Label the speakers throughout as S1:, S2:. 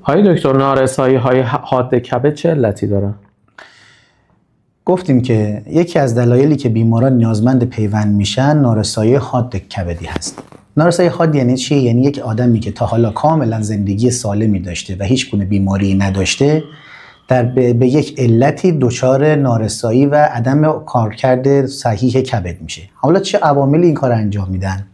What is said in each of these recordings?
S1: های دکتر، نارسایی های حاد کبد چه علتی دارن؟
S2: گفتیم که یکی از دلایلی که بیماران نیازمند پیوند میشن نارسایی حاد کبدی هست. نارسایی حاد یعنی چی؟ یعنی یک آدمی که تا حالا کاملا زندگی سالمی داشته و هیچ گونه بیماری نداشته به یک علتی دچار نارسایی و عدم کارکرد صحیح کبد میشه. حالا چه عواملی این کار انجام میدن؟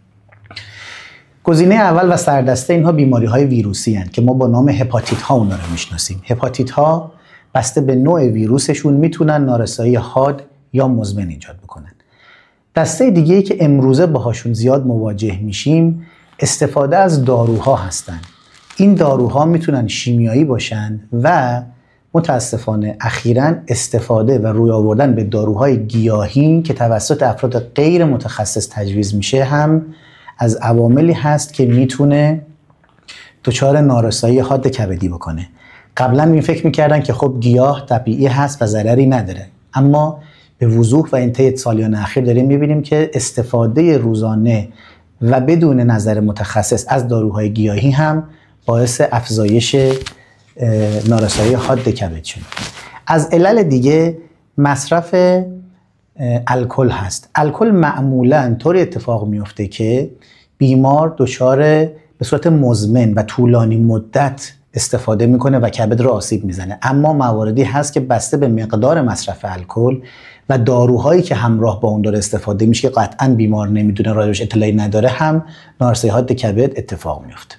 S2: گزینه اول و سردسته اینها بیماری های ویروسی هستند که ما با نام هپاتیت ها اونا رو میشناسیم. هپاتیت ها بسته به نوع ویروسشون میتونن نارسایی حاد یا مزمن ایجاد بکنن. دسته دیگه ای که امروزه باهاشون زیاد مواجه میشیم استفاده از داروها هستن. این داروها میتونن شیمیایی باشن و متاسفانه اخیراً استفاده و روی آوردن به داروهای گیاهی که توسط افراد غیر متخصص تجویز میشه هم از عواملی هست که میتونه دچار نارسایی حاد کبدی بکنه. قبلا این فکر میکردن که خب گیاه طبیعی هست و ضرری نداره، اما به وضوح و طی سالیان اخیر داریم میبینیم که استفاده روزانه و بدون نظر متخصص از داروهای گیاهی هم باعث افزایش نارسایی حاد کبد شده. از علل دیگه مصرف الکل هست. الکل معمولاً طوری اتفاق میفته که بیمار دچار به صورت مزمن و طولانی مدت استفاده میکنه و کبد رو آسیب میزنه، اما مواردی هست که بسته به مقدار مصرف الکل و داروهایی که همراه با اون داره استفاده میشه که قطعاً بیمار نمیدونه، راجعش اطلاعی نداره، هم نارسایی حاد کبد اتفاق میفته.